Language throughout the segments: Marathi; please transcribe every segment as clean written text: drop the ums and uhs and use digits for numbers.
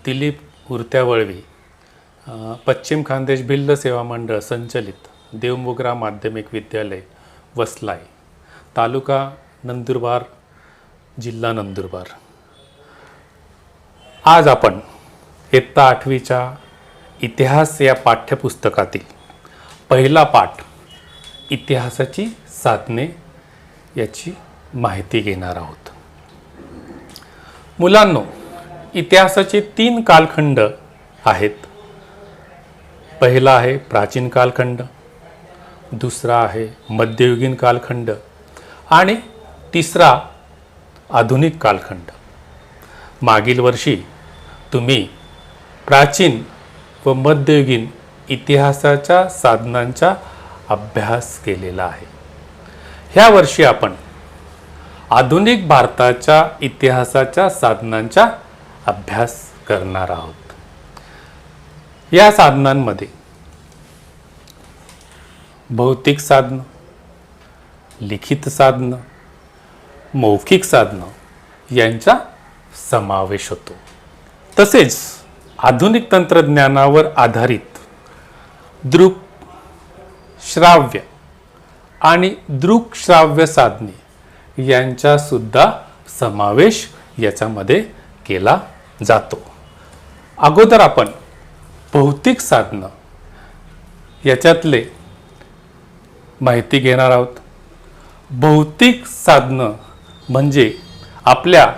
दिलीप उरत्यावळवी पश्चिम खानदेश भिल्ल सेवा मंडळ संचलित देवमोगरा माध्यमिक विद्यालय वसलाई तालुका नंदुरबार जिल्हा नंदुरबार। आज आपण इयत्ता 8वीच्या इतिहास या पाठ्यपुस्तकातील पहिला पाठ इतिहासाची साधने याची माहिती घेणार आहोत। मुलांनो, इतिहासाचे 3 कालखंड आहेत। पहिला आहे प्राचीन कालखंड, दुसरा आहे मध्ययुगीन कालखंड आणि तिसरा आधुनिक कालखंड। मागील वर्षी तुम्ही प्राचीन व मध्ययुगीन इतिहासाच्या साधनांचा अभ्यास केलेला आहे। ह्या वर्षी आपण आधुनिक भारताच्या इतिहासाच्या साधनांचा अभ्यास करणार आहोत। या साधनांमध्ये भौतिक साधन, लिखित साधन, मौखिक साधन यांचा समावेश होतो। तसेच आधुनिक तंत्रज्ञानावर आधारित दृक श्राव्य आणि दृक श्राव्य साधने यांचा सुद्धा समावेश याच्यामध्ये केला जातो। अगोदर आपण भौतिक साधन याच्यातले माहिती घेणार आहोत। भौतिक साधन म्हणजे आपल्या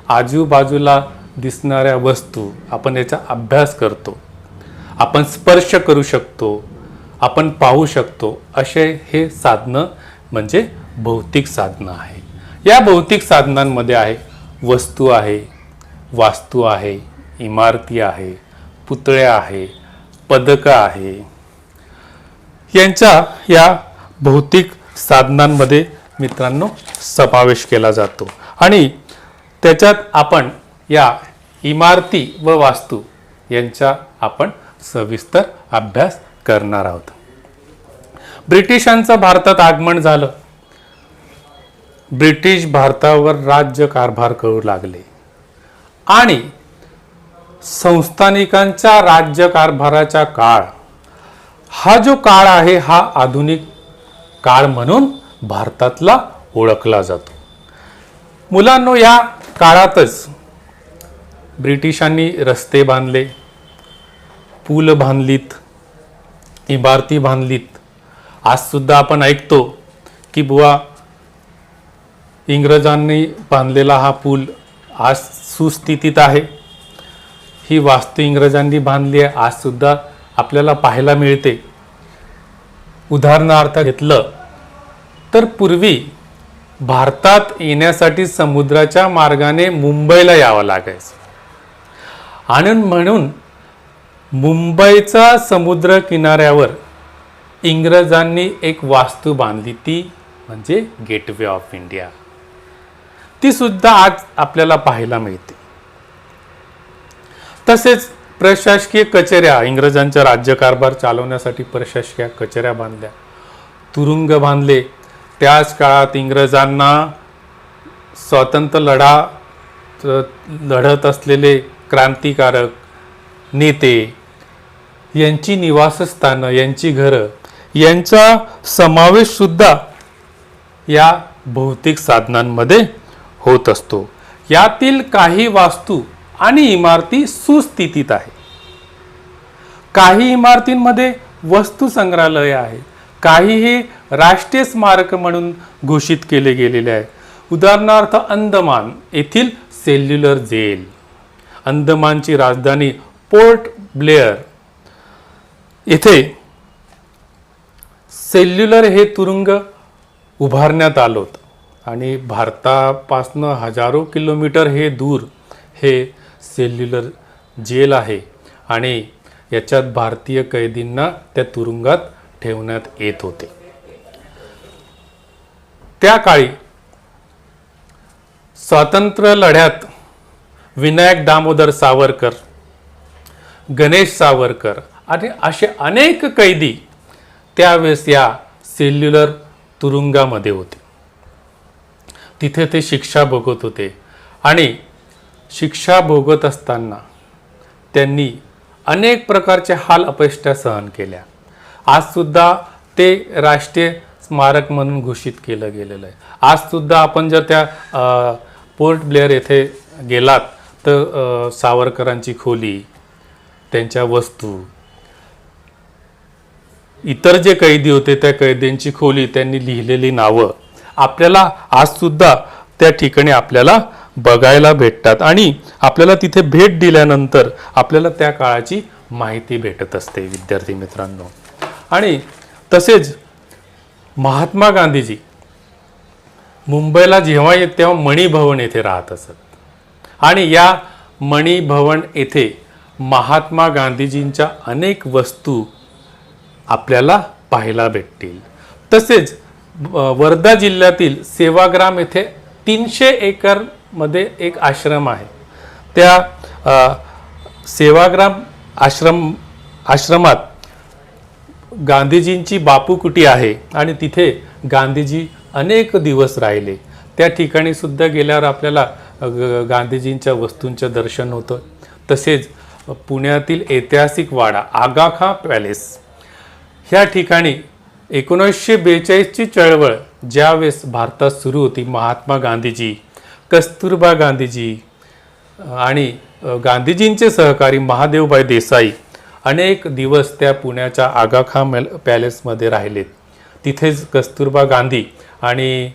आजूबाजूला दिसणाऱ्या वस्तू आपण याचा अभ्यास करतो, आपण स्पर्श करू शकतो, आपण पाहू शकतो, असे हे साधनं म्हणजे भौतिक साधनं आहे। या भौतिक साधनांमध्ये आहे वस्तू आहे, वास्तू आहे, इमारती आहे, पुतळ्या आहे, पदकं आहे। यांचा या भौतिक साधनांमध्ये मित्रांनो समावेश केला जातो आणि त्याच्यात आपण या इमारती व वास्तू यांचा आपण सविस्तर अभ्यास करणार आहोत। ब्रिटिशांचं भारतात आगमन झालं। ब्रिटिश भारतावर राज्य कारभार करू लागले आणि संस्थानिकांच्या राज्य कारभाराचा काळ हा जो काळ आहे हा आधुनिक काळ म्हणून भारतातला ओळखला जातो। मुलांनो, या काळातच ब्रिटिशांनी रस्ते बांधले, पूल बांधलीत, इमारती बांधलीत। आज सुद्धा आपण ऐकतो की बुवा इंग्रजांनी बांधलेला हा पूल आज सुस्थितीत आहे। ही वास्तू इंग्रजांनी बांधली आहे, आज सुद्धा आपल्याला पाहायला मिळते। उदाहरणार्थ घेतलं तर पूर्वी भारतात येण्यासाठी समुद्राच्या मार्गाने मुंबईला यावं लागायचं आणि म्हणून मुंबईचा समुद्र किनाऱ्यावर इंग्रजांनी एक वास्तू बांधली, ती म्हणजे गेटवे ऑफ इंडिया। ती सुद्धा आज आपल्याला पाहायला मिळते। तसेच प्रशासकीय कचेऱ्या, इंग्रजांचा राज्यकारभार चालवण्यासाठी प्रशासकीय कचेऱ्या बांधल्या, तुरुंग बांधले। त्याच काळात इंग्रजांना स्वातंत्र्य लढत असलेले क्रांतिकारक नेते यांची निवासस्थानं, यांची घरं यांचा समावेश सुद्धा या भौतिक साधनांमध्ये होत असतो। यातील काही वास्तू आणि इमारती सुस्थितीत आहे। काही इमारतींमध्ये वस्तू संग्रहालय आहे, काही हे राष्ट्रीय स्मारक म्हणून घोषित केले गेलेले आहे। उदाहरणार्थ अंदमान येथील सेल्युलर जेल, अंदमानची राजधानी पोर्ट ब्लेअर येथे सेल्युलर हे तुरुंग उभारण्यात आलं होतं आणि भारतापासनं हजारो किलोमीटर हे दूर हे सेल्युलर जेल आहे आणि याच्यात भारतीय कैदींना त्या तुरुंगात ठेवण्यात येत होते। त्या काळी स्वातंत्र्य लढ्यात विनायक दामोदर सावरकर, गणेश सावरकर आणि असे अनेक कैदी त्यावेळेस या सेल्युलर तुरुंगामध्ये होते। तिथे ते शिक्षा भोगत होते आणि शिक्षा भोगत असताना त्यांनी अनेक प्रकारचे हाल अपेष्टा सहन केल्या. आजसुद्धा ते राष्ट्रीय स्मारक म्हणून घोषित केलं गेलेलं आहे. आजसुद्धा आपण जर त्या पोर्ट ब्लेअर येथे गेलात तर सावरकरांची खोली, त्यांच्या वस्तू, इतर जे कैदी होते त्या कैद्यांची खोली, त्यांनी लिहिलेली नावं आपल्याला आजसुद्धा त्या ठिकाणी आपल्याला बघायला भेटतात. आणि आपल्याला तिथे भेट दिल्यानंतर आपल्याला त्या काळाची माहिती भेटत असते विद्यार्थी मित्रांनो. आणि तसेच महात्मा गांधीजी मुंबईला जेव्हा येत तेव्हा मणी भवन येथे राहत असत. आणि या मणी भवन येथे महात्मा गांधीजींच्या अनेक वस्तू आपल्याला पाहायला भेटतील. तसेच वर्धा जिल्ह्यातील सेवाग्राम येथे 300 एकर मध्ये एक आश्रम आहे. त्या सेवाग्राम आश्रमात गांधीजींची बापू कुटी आहे आणि तिथे गांधीजी अनेक दिवस राहिले. त्या ठिकाणी सुद्धा गेल्यावर आपल्याला गांधीजींच्या वस्तूंचं दर्शन होतं. तसेच पुण्यातील ऐतिहासिक वाडा आगा खां पॅलेस, ह्या ठिकाणी 1942ची चळवळ ज्यावेळेस भारतात सुरू होती, महात्मा गांधीजी, कस्तुरबा गांधीजी आणि गांधीजींचे सहकारी महादेवभाई देसाई अनेक दिवस त्या पुण्याच्या आगा खां पॅलेसमध्ये राहिलेत. तिथेच कस्तुरबा गांधी आणि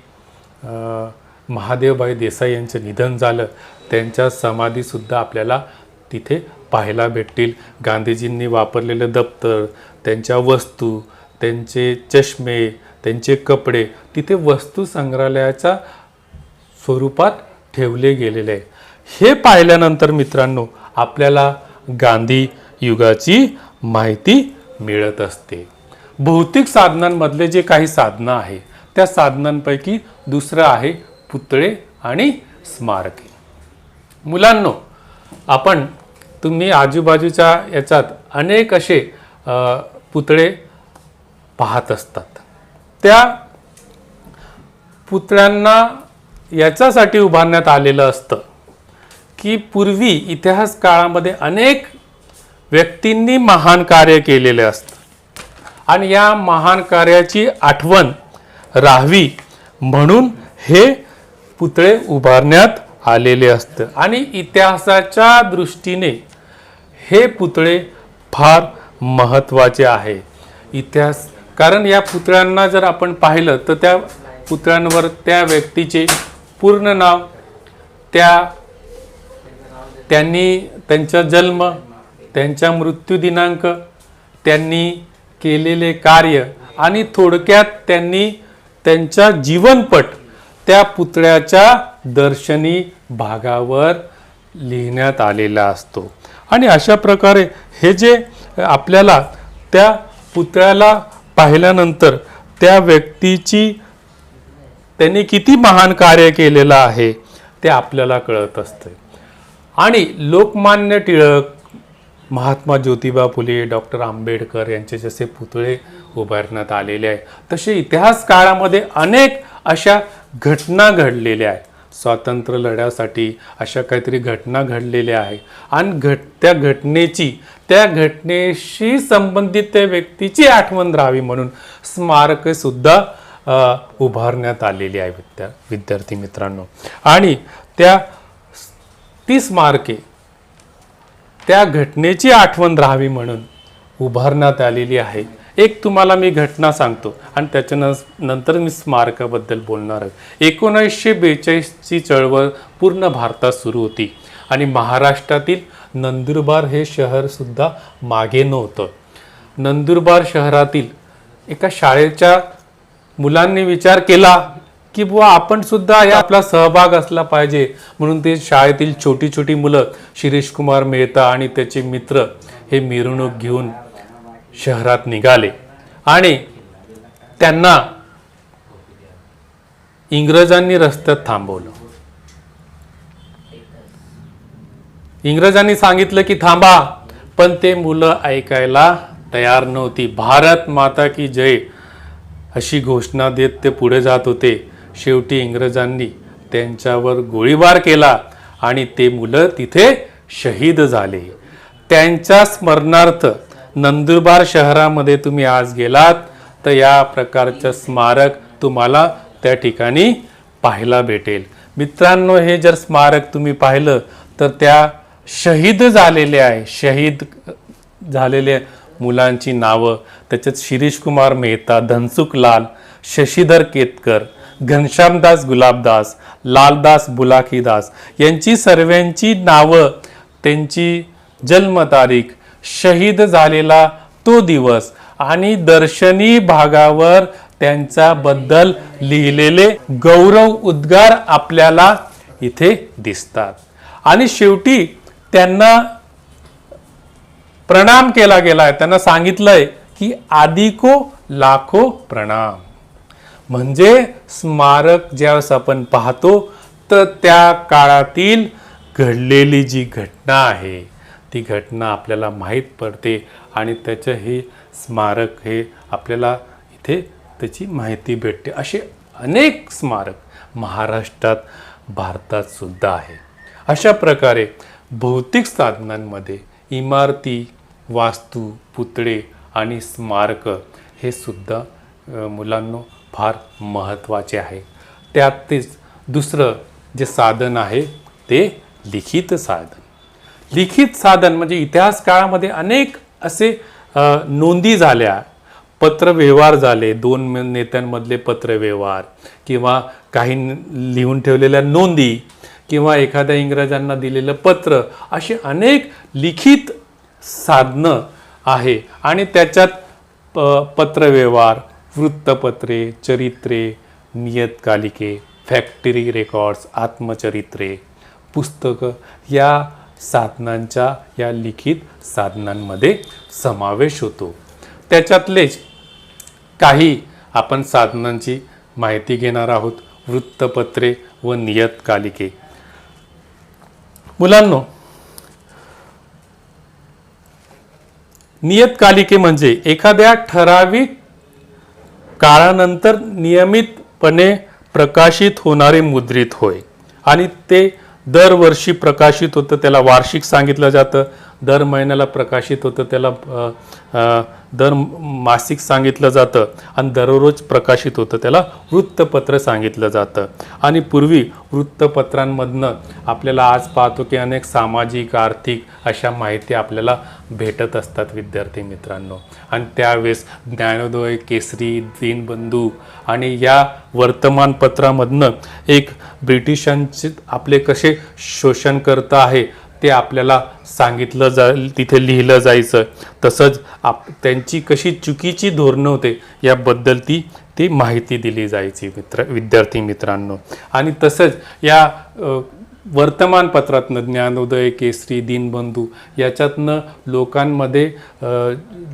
महादेवभाई देसाई यांचं निधन झालं. त्यांच्या समाधीसुद्धा आपल्याला तिथे पाहायला भेटतील. गांधीजींनी वापरलेलं दप्तर, त्यांच्या वस्तू, त्यांचे चष्मे, त्यांचे कपडे तिथे वस्तू संग्रहालयाच्या स्वरूपात ठेवले गेलेले आहे. हे पाहिल्यानंतर मित्रांनो आपल्याला गांधी युगाची माहिती मिळत असते. भौतिक साधनांमधले जे काही साधनं आहे त्या साधनांपैकी दुसरं आहे पुतळे आणि स्मारके. मुलांनो, तुम्ही आजूबाजूच्या याच्यात अनेक असे पुतळे पाहत असतात. त्या पुतळ्यांना याच्यासाठी उभारण्यात आलेलं असतं की पूर्वी इतिहास काळामध्ये अनेक व्यक्तींनी महान कार्य केलेले असतं आणि या महान कार्याची आठवण राहावी म्हणून हे पुतळे उभारण्यात आलेले असतं. आणि इतिहासाच्या दृष्टीने हे पुतळे फार महत्त्वाचे आहे. कारण या पुतळ्यांना जर आपण पाहिलं तर त्या पुतळ्यांवर त्या व्यक्तीचे पूर्ण नाव, त्यांनी त्यांचा जन्म, त्यांचा मृत्यू दिनांक, त्यांनी केलेले कार्य आणि थोडक्यात त्यांनी त्यांचा जीवनपट त्या पुतळ्याच्या दर्शनी भागावर लिहिण्यात आलेला असतो. आणि अशा प्रकारे हे जे आपल्याला त्या पुतळ्याला पाहिल्यानंतर त्या व्यक्तीची त्यांनी किती महान कार्य केलेलं आहे ते आपल्याला कळत असते. आणि लोकमान्य टिळक, महात्मा ज्योतिबा फुले, डॉक्टर आंबेडकर यांचे जसे पुतळे उभारण्यात आलेले आहे तसे इतिहास काळामध्ये अनेक अशा घटना घडलेल्या आहेत. स्वातंत्र्य लढ्यासाठी अशा काहीतरी घटना घडलेल्या आहे आणि त्या घटनेशी संबंधित त्या व्यक्तीची आठवण राहावी म्हणून स्मारके सुद्धा उभारण्यात आलेली आहे विद्यार्थी मित्रांनो. आणि ती स्मारके त्या घटनेची आठवण राहावी म्हणून उभारण्यात आलेली आहे. एक तुम्हाला मी घटना सांगतो आणि त्याच्यानंतर मी स्मारकाबद्दल बोलणार आहे. 1942ची चळवळ पूर्ण भारतात सुरू होती आणि महाराष्ट्रातील नंदुरबार हे शहर सुद्धा मागे नव्हतं. नंदुरबार शहरातील एका शाळेच्या मुलांनी विचार केला की बुवा आपण सुद्धा या आपला सहभाग असला पाहिजे म्हणून ते शाळेतील छोटी छोटी मुलं शिरीष कुमार मेहता आणि त्याचे मित्र हे मिरवणूक घेऊन शहरात निघाले आणि त्यांना इंग्रजांनी रस्त्यात थांबवलं. इंग्रजांनी सांगितलं की थांबा, पण ते मुलं ऐकायला तयार नव्हती. भारत माता की जय अशी घोषणा देत ते पुढे जात होते. शेवटी इंग्रजांनी त्यांच्यावर गोळीबार केला आणि ते मुलं तिथे शहीद झाले. त्यांच्या स्मरणार्थ नंदुरबार शहरामध्ये तुम्ही आज गेलात तर या प्रकारचं स्मारक तुम्हाला त्या ठिकाणी पाहायला भेटेल. मित्रांनो, हे जर स्मारक तुम्ही पाहिलं तर त्या शहीद झालेल्या मुलांची नावं त्याच्यात शिरीष कुमार मेहता, धनसुख लाल, शशीधर केतकर, घनश्यामदास गुलाबदास, लालदास बुलाकीदास यांची सर्वांची नावं, त्यांची जन्मतारीख, शहीद झालेला तो दिवस आणि दर्शनी भागावर त्यांच्याबद्दल लिहिलेले गौरव उद्गार आपल्याला इथे दिसतात. आणि शेवटी त्यांना प्रणाम केला गेलाय. त्यांना सांगितलंय की आदि को लाखो प्रणाम. म्हणजे स्मारक ज्यावेळेस आपण पाहतो तर त्या काळातील घडलेली जी घटना आहे ती घटना आपल्याला माहीत पडते आणि त्याचं हे स्मारक हे आपल्याला इथे त्याची माहिती भेटते. असे अनेक स्मारक महाराष्ट्रात, भारतात सुद्धा आहे. अशा प्रकारे भौतिक साधनांमध्ये इमारती, वास्तू, पुतळे आणि स्मारक हे सुद्धा मुलांनो फार महत्त्वाचे आहे. त्यातच दुसरं जे साधन आहे ते लिखित साधन. लिखित साधन म्हणजे इतिहास काळामध्ये अनेक असे नोंदी झाल्या, पत्रव्यवहार झाले, दोन नेत्यांमधले पत्रव्यवहार किंवा काही लिहून ठेवलेल्या नोंदी किंवा एखाद्या इंग्रजांना दिलेलं पत्र, असे अनेक लिखित साधनं आहे. आणि त्याच्यात पत्रव्यवहार, वृत्तपत्रे, चरित्रे, नियतकालिके, फॅक्टरी रेकॉर्ड्स, आत्मचरित्रे, पुस्तकं या साधनांच्या या लिखित साधनांमध्ये समावेश होतो. त्याच्यातलेच काही आपण साधनांची माहिती घेणार आहोत. वृत्तपत्रे व नियतकालिके. मुलांनो, नियतकालिके म्हणजे एखाद्या ठराविक काळानंतर नियमितपणे प्रकाशित होणारे मुद्रित होय आणि ते दरवर्षी प्रकाशित होतं त्याला वार्षिक सांगितलं जातं. दर महिन्याला प्रकाशित होतं त्याला दर मासिक सांगितलं जातं आणि दररोज प्रकाशित होतं त्याला वृत्तपत्र सांगितलं जातं. आणि पूर्वी वृत्तपत्रांमधनं आपल्याला आज पाहतो की अनेक सामाजिक, आर्थिक अशा माहिती आपल्याला भेटत असतात विद्यार्थी मित्रांनो. आणि त्यावेळेस ज्ञानोदय, केसरी, दीनबंधू आणि या वर्तमानपत्रामधनं एक ब्रिटिशांचे आपले कसे शोषणकर्ता आहे ते आपल्याला सांगितलं तिथे लिहिलं जायचं. तसंच त्यांची कशी चुकीची धोरणं होते याबद्दल ती माहिती दिली जायची विद्यार्थी मित्रांनो. आणि तसंच या वर्तमानपत्रातनं ज्ञानोदय, केसरी, दीनबंधू याच्यातनं लोकांमध्ये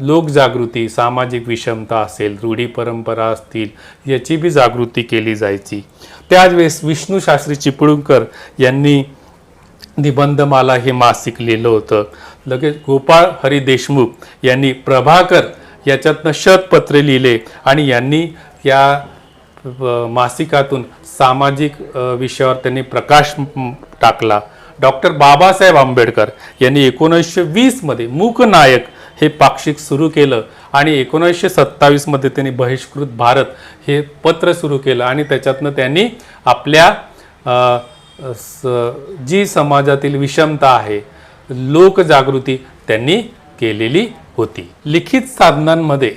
लोकजागृती, सामाजिक विषमता असेल, रूढी परंपरा असतील याची बी जागृती केली जायची. त्यावेळेस विष्णू शास्त्री चिपळूणकर यांनी निबंधमाला हे मासिक लिहिलं होतं. लगेच गोपाळ हरी देशमुख यांनी प्रभाकर याच्यातनं शतपत्रे लिहिले आणि यांनी या मासिकातून सामाजिक विषयावर त्यांनी प्रकाश टाकला. डॉक्टर बाबासाहेब आंबेडकर यांनी 1920 मध्ये मूकनायक हे पाक्षिक सुरू केलं आणि 1927 मध्ये त्यांनी बहिष्कृत भारत हे पत्र सुरू केलं आणि त्याच्यातनं त्यांनी आपल्या जी समाजातील विषमता आहे, लोकजागृती त्यांनी केलेली होती. लिखित साधनांमध्ये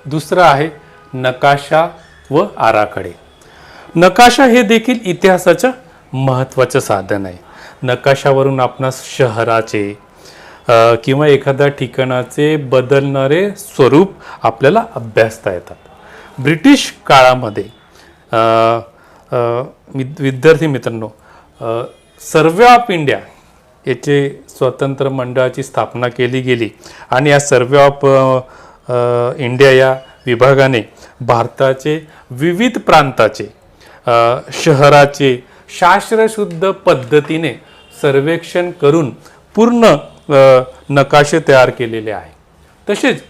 दुसरं आहे नकाशा व आराखडे. नकाशा हे देखील इतिहासाचं महत्त्वाचं साधन आहे. नकाशावरून आपणास शहराचे किंवा एखाद्या ठिकाणाचे बदलणारे स्वरूप आपल्याला अभ्यासता येतात. ब्रिटिश काळामध्ये विद्यार्थी मित्रांनो सर्वे ऑफ इंडिया याचे स्वतंत्र मंडळाची स्थापना केली गेली आणि या सर्वे ऑफ इंडिया या विभागाने भारताचे विविध प्रांताचे शहराचे शास्त्रशुद्ध पद्धतीने सर्वेक्षण करून पूर्ण नकाशे तयार केलेले आहे. तसेच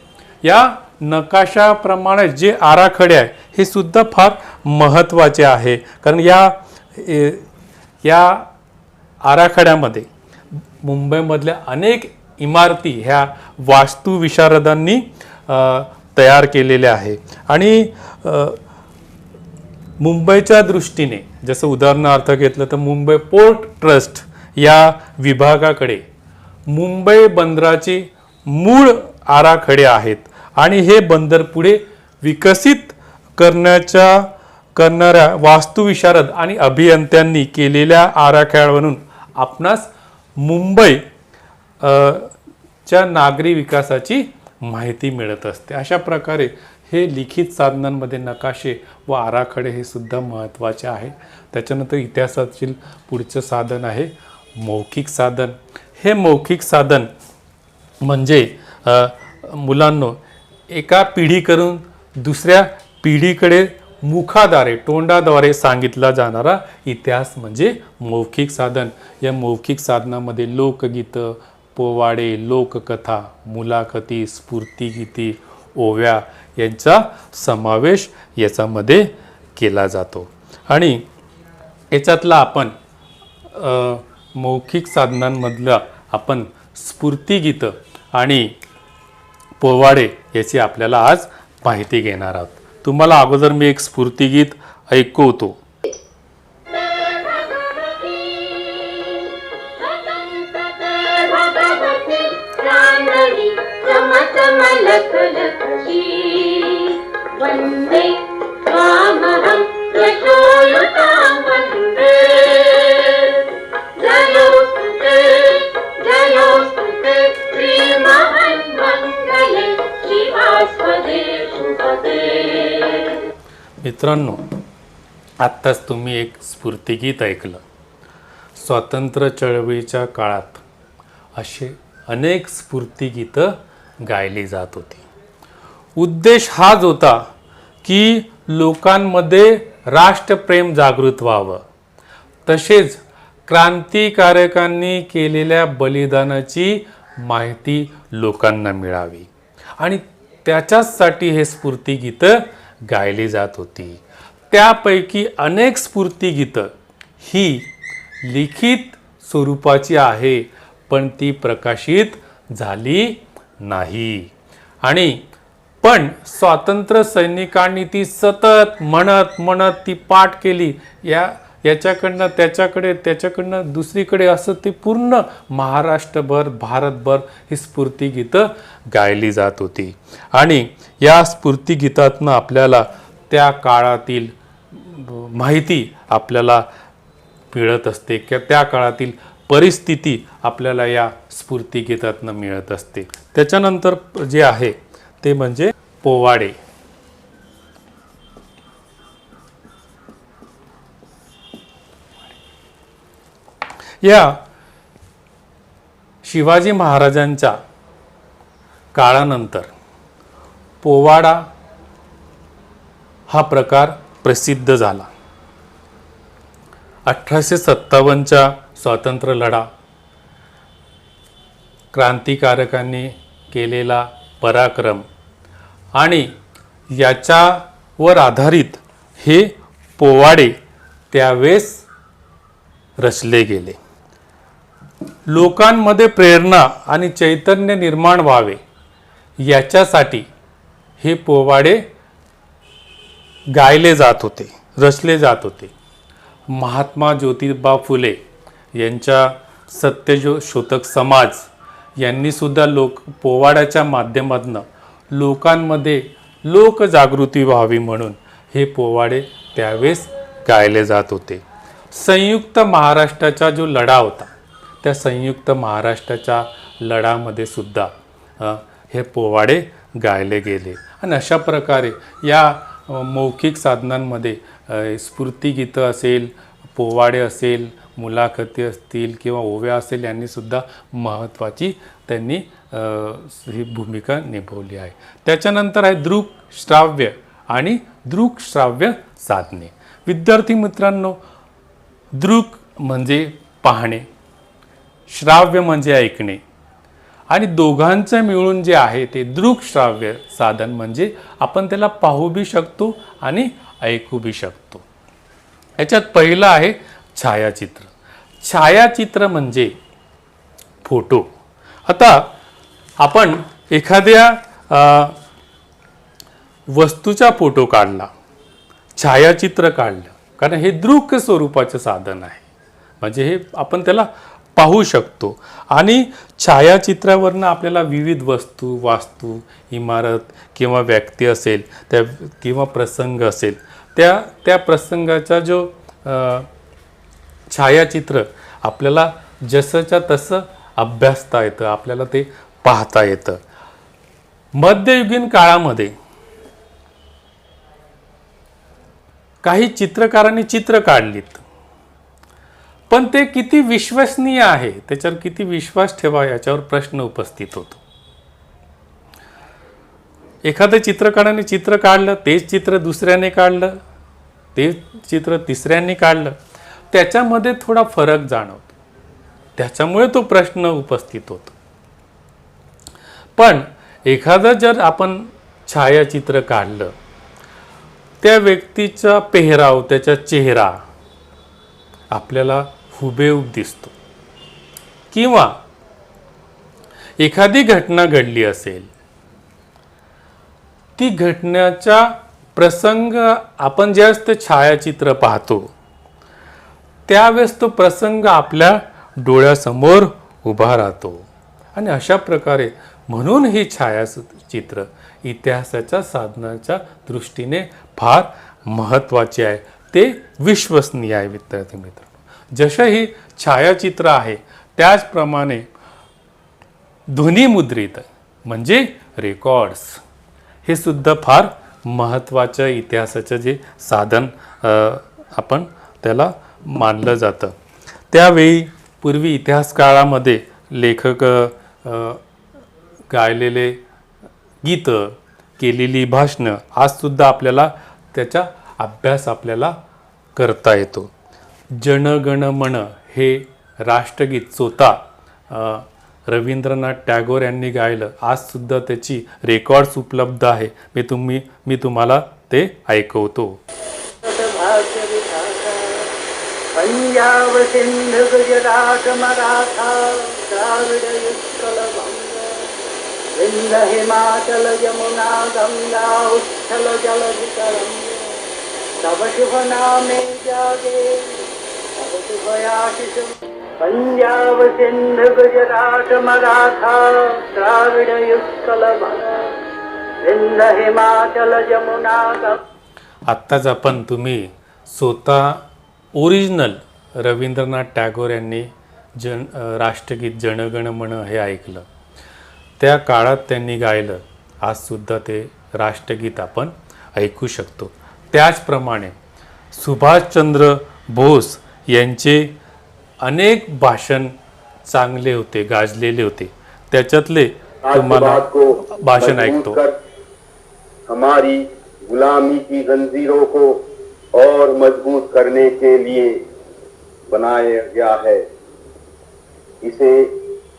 या नकाशाप्रमाणे जे आराखडे आहे हे सुद्धा फार महत्त्वाचे आहे. कारण या आराखड्यामध्ये मुंबईमधल्या अनेक इमारती ह्या वास्तुविशारदांनी तयार केलेल्या आहे. आणि मुंबईच्या दृष्टीने जसं उदाहरणार्थ घेतलं तर मुंबई पोर्ट ट्रस्ट या विभागाकडे मुंबई बंदराचे मूळ आराखडे आहेत आणि हे बंदर पुढे विकसित करणाऱ्या वास्तुविशारद आणि अभियंत्यांनी केलेल्या आराखड्यावरून आपणास मुंबई च्या नागरी विकासाची माहिती मिळत असते. अशा प्रकारे हे लिखित साधनांमध्ये नकाशे व आराखडे हे सुद्धा महत्त्वाचे आहे. त्याच्यानंतर इतिहासातील पुढचं साधन आहे मौखिक साधन. हे मौखिक साधन म्हणजे मुलांनो एका पिढीकडून दुसऱ्या पिढीकडे मुखाद्वारे तोंडाद्वारे सांगितला जाणारा इतिहास म्हणजे मौखिक साधन. या मौखिक साधनामध्ये लोकगीतं, पोवाडे, लोककथा, मुलाखती, स्फूर्तिगीती, ओव्या यांचा समावेश याच्यामध्ये केला जातो. आणि याच्यातला आपण मौखिक साधनांमधलं आपण स्फूर्तिगीतं आणि पोवाडे याची आपल्याला आज माहिती घेणार आहोत. तुम्हाला अगोदर मी एक स्फूर्तिगीत ऐकवतो. वंदे स्वामहं यशोयुतां वन्दे जयोस्तुते श्रीमहान्मङ्गले शिवास्पदे शुभदे. मित्रांनो, आत्ताच तुम्ही एक स्फूर्तिगीत ऐकलं. स्वातंत्र्य चळवळीच्या काळात असे अनेक स्फूर्तिगीतं गायली जात होती. उद्देश हाच होता की लोकांमध्ये राष्ट्रप्रेम जागृत व्हावं, तसेच क्रांतिकारकांनी केलेल्या बलिदानाची माहिती लोकांना मिळावी आणि त्याच्यासाठी हे स्फूर्तिगीतं गायली जात होती. त्यापैकी अनेक स्फूर्तिगीतं ही लिखित स्वरूपाची आहे पण ती प्रकाशित झाली नाही. पण स्वातंत्र्य सैनिकांनी ती सतत म्हणत ती पाठ केली. याच्याकडनं त्याच्याकडनं दुसरीकडे असं ते पूर्ण महाराष्ट्रभर भारतभर ही स्फूर्तिगीतं गायली जात होती. आणि या स्फूर्तिगीतातनं आपल्याला त्या काळातील माहिती आपल्याला मिळत असते की त्या काळातील परिस्थिती आपल्याला या स्फूर्तिगीतातनं मिळत असते. त्याच्यानंतर जे आहे ते म्हणजे पोवाडे. या शिवाजी महाराजांच्या काळानंतर पोवाडा हा प्रकार प्रसिद्ध झाला. 1857च्या स्वातंत्र्य लढा, क्रांतिकारकांनी केलेला पराक्रम आणि याच्यावर आधारित हे पोवाडे त्यावेळेस रचले गेले. लोकांमध्ये प्रेरणा आणि चैतन्य निर्माण व्हावे याच्यासाठी हे पोवाडे गायले जात होते, रचले जात होते. महात्मा ज्योतिबा फुले यांच्या सत्यशोधक समाज यांनी सुद्धा पोवाड्याच्या माध्यमातून लोकांमध्ये लोकजागृती व्हावी म्हणून हे पोवाडे त्यावेळेस गायले जात होते. संयुक्त महाराष्ट्राचा जो लढा होता त्या संयुक्त महाराष्ट्राच्या लढामध्ये सुद्धा हे पोवाडे गायले गेले. आणि अशा प्रकारे या मौखिक साधनांमध्ये स्फूर्तिगीतं असेल, पोवाडे असेल, मुलाखती असतील किंवा ओव्या असेल यांनी सुद्धा महत्त्वाची त्यांनी ही भूमिका निभावली आहे. त्याच्यानंतर आहे दृकश्राव्य आणि दृकश्राव्य साधने. विद्यार्थी मित्रांनो, दृक म्हणजे पाहणे, श्राव्य म्हणजे ऐकणे आणि दोघांचं मिळून जे आहे ते दृकश्राव्य साधन म्हणजे आपण त्याला पाहू बी शकतो आणि ऐकू बी शकतो. याच्यात पहिलं आहे छायाचित्र. छायाचित्र म्हणजे फोटो आता आपण एखाद्या वस्तूचा फोटो काढला, छायाचित्र काढलं, कारण हे दृक स्वरूपाचं साधन आहे, म्हणजे हे आपण त्याला पाहू शकतो आणि छायाचित्रावरनं आपल्याला विविध वस्तू, वास्तू, इमारत किंवा व्यक्ती असेल त्या किंवा प्रसंग असेल त्या प्रसंगाचा जो छायाचित्र आपल्याला जसंच्या तसं अभ्यासता येतं, आपल्याला ते पाहता येतं. मध्ययुगीन काळामध्ये काही चित्रकारांनी चित्र काढलीत, पण ते किती विश्वसनीय आहे, त्याच्यावर किती विश्वास ठेवा याच्यावर प्रश्न उपस्थित होतो. एखाद्या चित्रकाराने चित्र काढलं, तेच चित्र दुसऱ्याने काढलं, तेच चित्र तिसऱ्याने काढलं, त्याच्यामध्ये थोडा फरक जाणवतो, त्याच्यामुळे तो प्रश्न उपस्थित होतो. पण एखादं जर आपण छायाचित्र काढलं, त्या व्यक्तीचा पेहराव, त्याचा चेहरा आपल्याला हुबेहूब दिसतो, किंवा एखादी घटना घडली असेल, ती घटनेचा प्रसंग आपण ज्यावेळेस ते छायाचित्र पाहतो त्यावेळेस तो प्रसंग आपल्या डोळ्यासमोर उभा राहतो. आणि अशा प्रकारे म्हणून ही छायाचित्र इतिहासाच्या साधनाच्या दृष्टीने फार महत्त्वाचे आहे, ते विश्वसनीय आहे. विद्यार्थी मित्रांनो, जसे ही छायाचित्र आहे त्याचप्रमाणे ध्वनिमुद्रित म्हणजे रेकॉर्ड्स हे सुद्धा फार महत्त्वाचं इतिहासाचं जे साधन आपण त्याला मानलं जातं. त्यावेळी पूर्वी इतिहास काळामध्ये लेखक गायलेले गीतं, केलेली भाषणं आजसुद्धा आपल्याला त्याचा अभ्यास आपल्याला करता येतो. जनगण मन हे राष्ट्रगीत स्वतः रवींद्रनाथ टागोर यांनी गायलं, आजसुद्धा त्याची रेकॉर्ड्स उपलब्ध आहे. मी तुम्हाला ते ऐकवतो. पंजाब सिंध गुजरात मराठा द्राविड उत्कल बंग विंध्य हिमाचल यमुना गंगा उच्छल जलधि तरंग तब शुभ नामे जागे तब शुभ आशीष. पंजाब सिंध गुजरात मराठा द्राविड उत्कल बंग विंध्य हिमाचल यमुना गंगा. आत्ताच आपण तुम्ही स्वतः ओरिजिनल रवींद्रनाथ टागोर यांनी राष्ट्रगीत जनगण मन हे ऐकलं, त्या काळात त्यांनी गायलं, आजसुद्धा ते राष्ट्रगीत आपण ऐकू शकतो. त्याचप्रमाणे सुभाषचंद्र बोस यांचे अनेक भाषण चांगले होते, गाजलेले होते, त्याच्यातले तुम्हाला भाषण ऐकतो. हमारी गुलामी की जंजीरों को और मजबूत करने के लिए बनाया गया है, इसे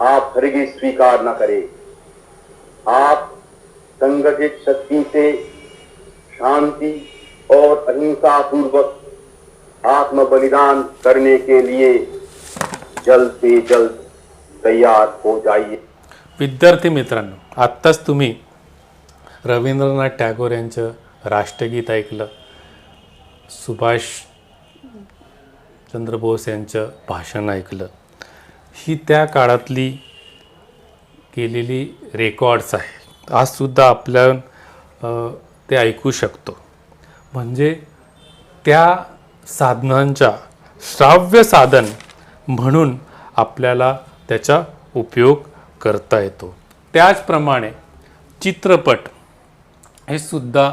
आप हरगिज स्वीकार न करें. आप संगठित शक्ति से शांति और अहिंसा पूर्वक आत्म बलिदान करने के लिए जल्द से जल्द तैयार हो जाइए. विद्यार्थी मित्रांनो, आत्ताच तुम्ही रवींद्रनाथ टागोर यांचं राष्ट्रगीत ऐकलं, सुभाष चंद्र बोस यांचं भाषण ऐकलं. ही त्या काळातली केलेली रेकॉर्ड्स आहे, आजसुद्धा आपल्या ते ऐकू शकतो. म्हणजे त्या साधनांचा श्राव्य साधन म्हणून आपल्याला त्याचा उपयोग करता येतो. त्याचप्रमाणे चित्रपट हे सुद्धा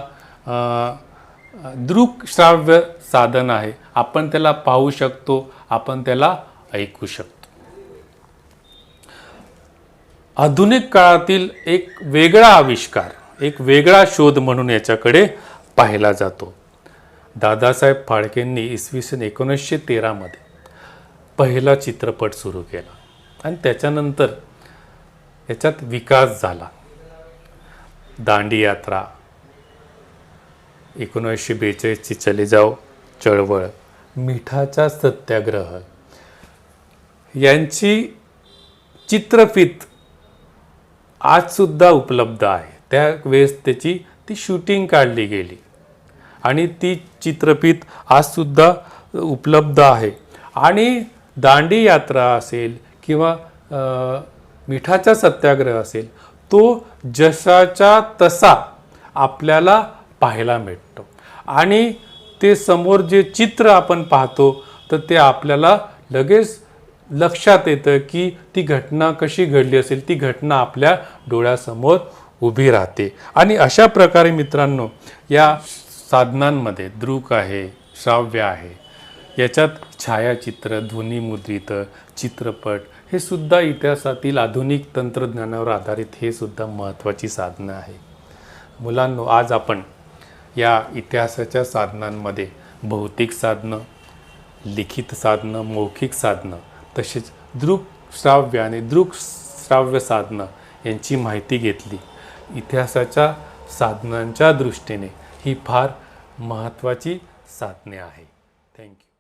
दृक श्राव्य साधन आहे, आपण त्याला पाहू शकतो, आपण त्याला ऐकू शकतो. आधुनिक काळातील एक वेगळा आविष्कार, एक वेगळा शोध म्हणून याच्याकडे पाहिला जातो. दादासाहेब फाळकेंनी इसवी सन 1913 मध्ये पहिला चित्रपट सुरू केला आणि त्याच्यानंतर याच्यात विकास झाला. दांडी यात्रा, 1942ची चले जाओ चळवळ, मिठाचा सत्याग्रह यांची चित्रफित आजसुद्धा उपलब्ध आहे. त्यावेळेस त्याची ती शूटिंग काढली गेली आणि ती चित्रफित आजसुद्धा उपलब्ध आहे. आणि दांडी यात्रा असेल किंवा मिठाचा सत्याग्रह असेल, तो जशाच्या तसा आपल्याला पाहायला मिळतो. आणि ते समोर जे चित्र आपण पाहतो तर ते आपल्याला लगेच लक्षात येतं की ती घटना कशी घडली असेल. ती घटना आपल्या डोळ्यासमोर उभी राहते. आणि अशा प्रकारे मित्रांनो, या साधनांमध्ये दृक आहे, श्राव्य आहे, याच्यात छायाचित्र, ध्वनिमुद्रित, चित्रपट हे सुद्धा इतिहासातील आधुनिक तंत्रज्ञानावर आधारित हे सुद्धा महत्त्वाची साधनं आहे. मुलांनो, आज आपण या इतिहासाच्या साधनांमध्ये भौतिक साधनं, लिखित साधनं, मौखिक साधनं तसेच दृकश्राव्य आणि दृकश्राव्य साधनं यांची माहिती घेतली. इतिहासाच्या साधनांच्या दृष्टीने ही फार महत्त्वाची साधने आहे. थँक्यू.